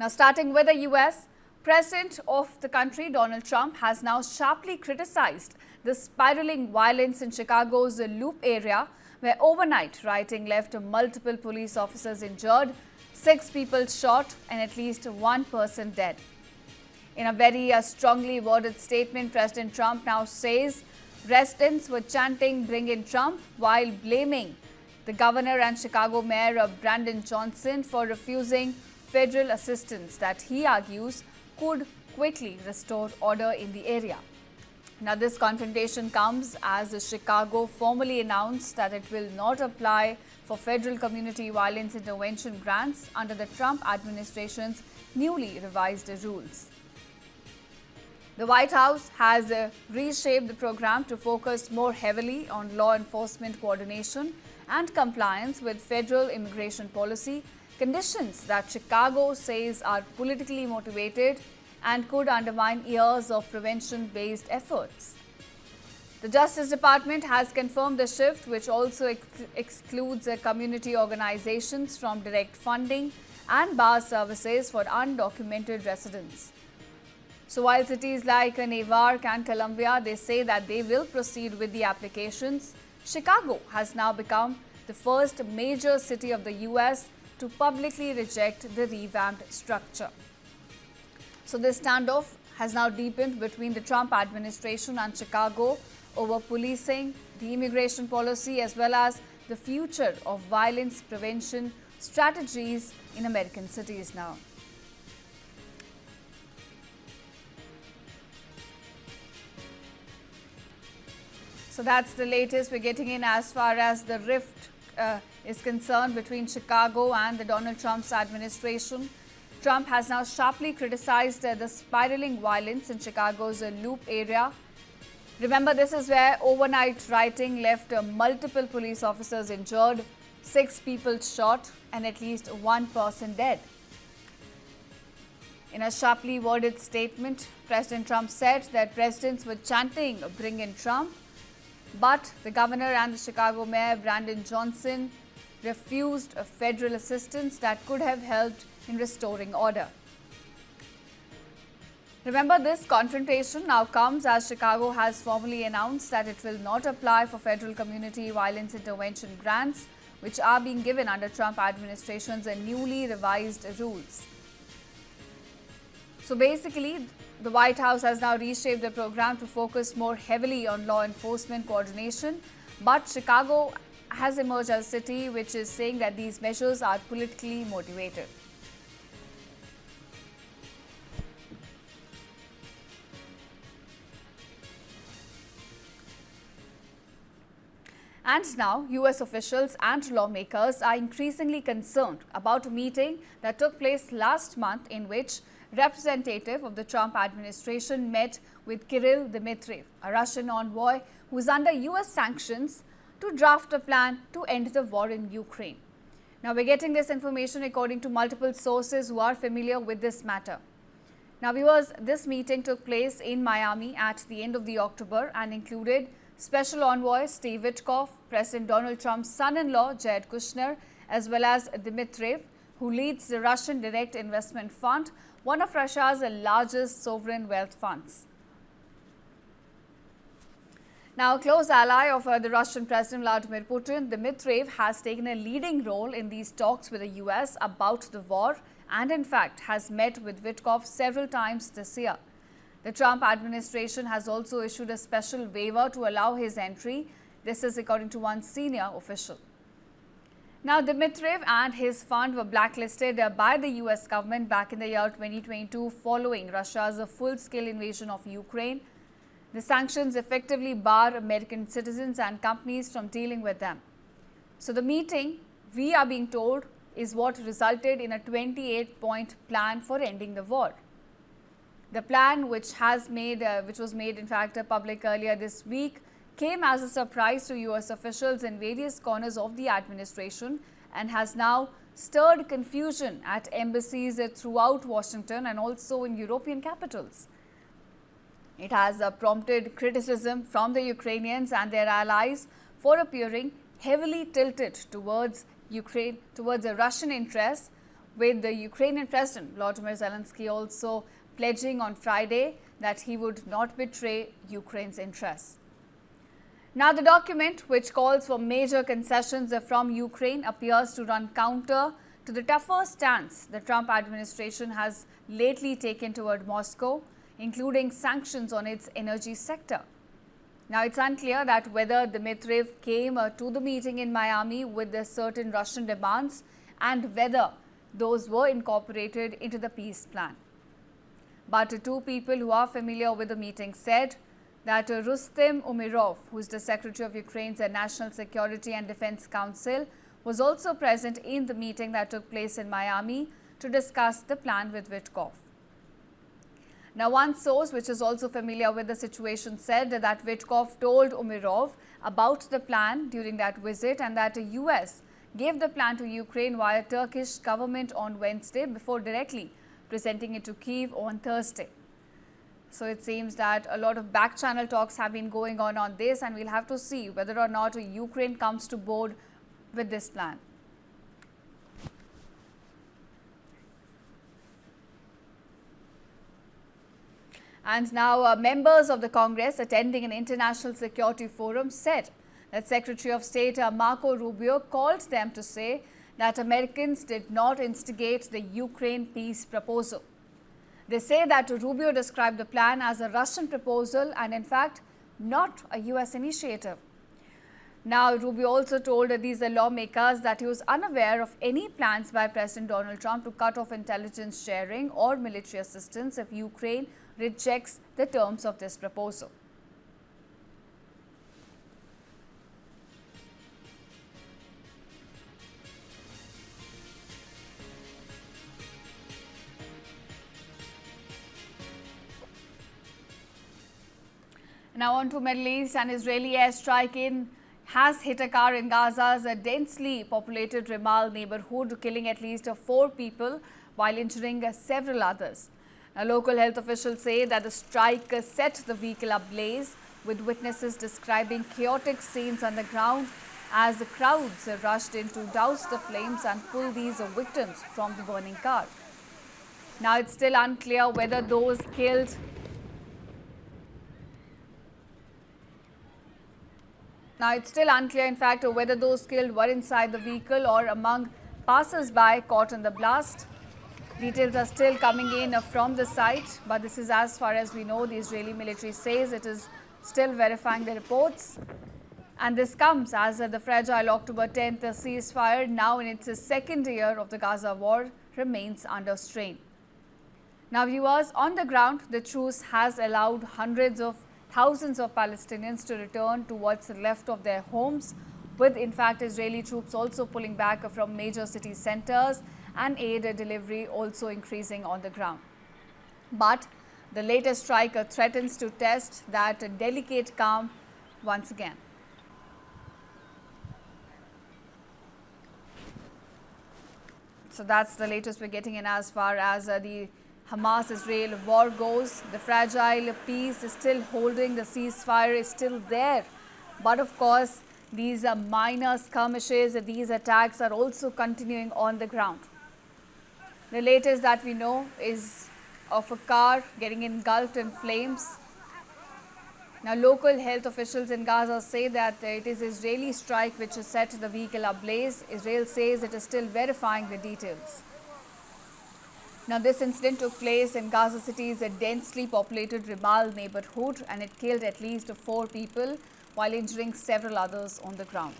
Now, starting with the US, President of the country, Donald Trump, has now sharply criticized the spiraling violence in Chicago's Loop area, where overnight rioting left multiple police officers injured, 6 people shot, and at least 1 person dead. In a very strongly worded statement, President Trump now says residents were chanting "Bring in Trump" while blaming the governor and Chicago Mayor Brandon Johnson for refusing federal assistance that he argues could quickly restore order in the area. Now, this confrontation comes as Chicago formally announced that it will not apply for federal community violence intervention grants under the Trump administration's newly revised rules. The White House has reshaped the program to focus more heavily on law enforcement coordination and compliance with federal immigration policy, conditions that Chicago says are politically motivated and could undermine years of prevention-based efforts. The Justice Department has confirmed the shift, which also excludes community organizations from direct funding and bars services for undocumented residents. So while cities like Newark and Columbia, they say that they will proceed with the applications, Chicago has now become the first major city of the US to publicly reject the revamped structure. So this standoff has now deepened between the Trump administration and Chicago over policing, the immigration policy, as well as the future of violence prevention strategies in American cities now. So that's the latest we're getting in as far as the rift is concerned between Chicago and the Donald Trump's administration. Trump has now sharply criticized the spiraling violence in Chicago's Loop area. Remember, this is where overnight rioting left multiple police officers injured, 6 people shot, and at least 1 person dead. In a sharply worded statement, President Trump said that residents were chanting "Bring in Trump," but the governor and the Chicago Mayor Brandon Johnson refused federal assistance that could have helped in restoring order. Remember, this confrontation now comes as Chicago has formally announced that it will not apply for federal community violence intervention grants, which are being given under Trump administration's newly revised rules. So basically, the White House has now reshaped the program to focus more heavily on law enforcement coordination, but Chicago has emerged as a city which is saying that these measures are politically motivated. And now, US officials and lawmakers are increasingly concerned about a meeting that took place last month in which representative of the Trump administration met with Kirill Dmitriev, a Russian envoy who is under US sanctions, to draft a plan to end the war in Ukraine. Now, we're getting this information according to multiple sources who are familiar with this matter. Now, viewers, this meeting took place in Miami at the end of the October and included Special Envoy Steve Witkoff, President Donald Trump's son-in-law Jared Kushner, as well as Dmitriev, who leads the Russian Direct Investment Fund, one of Russia's largest sovereign wealth funds. Now, a close ally of the Russian President Vladimir Putin, Dmitriev has taken a leading role in these talks with the US about the war and, in fact, has met with Witkoff several times this year. The Trump administration has also issued a special waiver to allow his entry. This is according to one senior official. Now, Dmitriev and his fund were blacklisted by the US government back in the year 2022 following Russia's full-scale invasion of Ukraine. The sanctions effectively bar American citizens and companies from dealing with them. So the meeting, we are being told, is what resulted in a 28-point plan for ending the war. The plan, which was made in fact public earlier this week, came as a surprise to US officials in various corners of the administration and has now stirred confusion at embassies throughout Washington and also in European capitals. It has prompted criticism from the Ukrainians and their allies for appearing heavily tilted towards Ukraine, towards the Russian interests, with the Ukrainian President Volodymyr Zelensky also pledging on Friday that he would not betray Ukraine's interests. Now, the document, which calls for major concessions from Ukraine, appears to run counter to the tougher stance the Trump administration has lately taken toward Moscow, including sanctions on its energy sector. Now, it's unclear that whether Dmitriev came to the meeting in Miami with certain Russian demands and whether those were incorporated into the peace plan. But two people who are familiar with the meeting said that Rustem Umerov, who is the Secretary of Ukraine's National Security and Defense Council, was also present in the meeting that took place in Miami to discuss the plan with Witkoff. Now, one source which is also familiar with the situation said that Witkoff told Umerov about the plan during that visit and that the US gave the plan to Ukraine via Turkish government on Wednesday before directly presenting it to Kyiv on Thursday. So it seems that a lot of back channel talks have been going on this, and we'll have to see whether or not Ukraine comes to board with this plan. And now members of the Congress attending an international security forum said that Secretary of State Marco Rubio called them to say that Americans did not instigate the Ukraine peace proposal. They say that Rubio described the plan as a Russian proposal and in fact not a US initiative. Now, Rubio also told these lawmakers that he was unaware of any plans by President Donald Trump to cut off intelligence sharing or military assistance if Ukraine rejects the terms of this proposal. Now on to Middle East. An Israeli airstrike has hit a car in Gaza's densely populated Rimal neighborhood, killing at least 4 people while injuring several others. Now, local health officials say that the strike set the vehicle ablaze, with witnesses describing chaotic scenes on the ground as the crowds rushed in to douse the flames and pull these victims from the burning car. Now, it's still unclear whether those killed whether those killed were inside the vehicle or among passers-by caught in the blast. Details are still coming in from the site, but this is as far as we know. The Israeli military says it is still verifying the reports. And this comes as the fragile October 10th ceasefire, now in its second year of the Gaza war, remains under strain. Now, viewers, on the ground, the truce has allowed hundreds of thousands of Palestinians to return to what's left of their homes, with in fact Israeli troops also pulling back from major city centers and aid delivery also increasing on the ground. But the latest strike threatens to test that delicate calm once again. So that's the latest we're getting in as far as the Hamas-Israel war goes. The fragile peace is still holding, the ceasefire is still there. But of course, these minor skirmishes, these attacks are also continuing on the ground. The latest that we know is of a car getting engulfed in flames. Now, local health officials in Gaza say that it is Israeli strike which has set the vehicle ablaze. Israel says it is still verifying the details. Now, this incident took place in Gaza City's densely populated Rimal neighborhood, and it killed at least 4 people while injuring several others on the ground.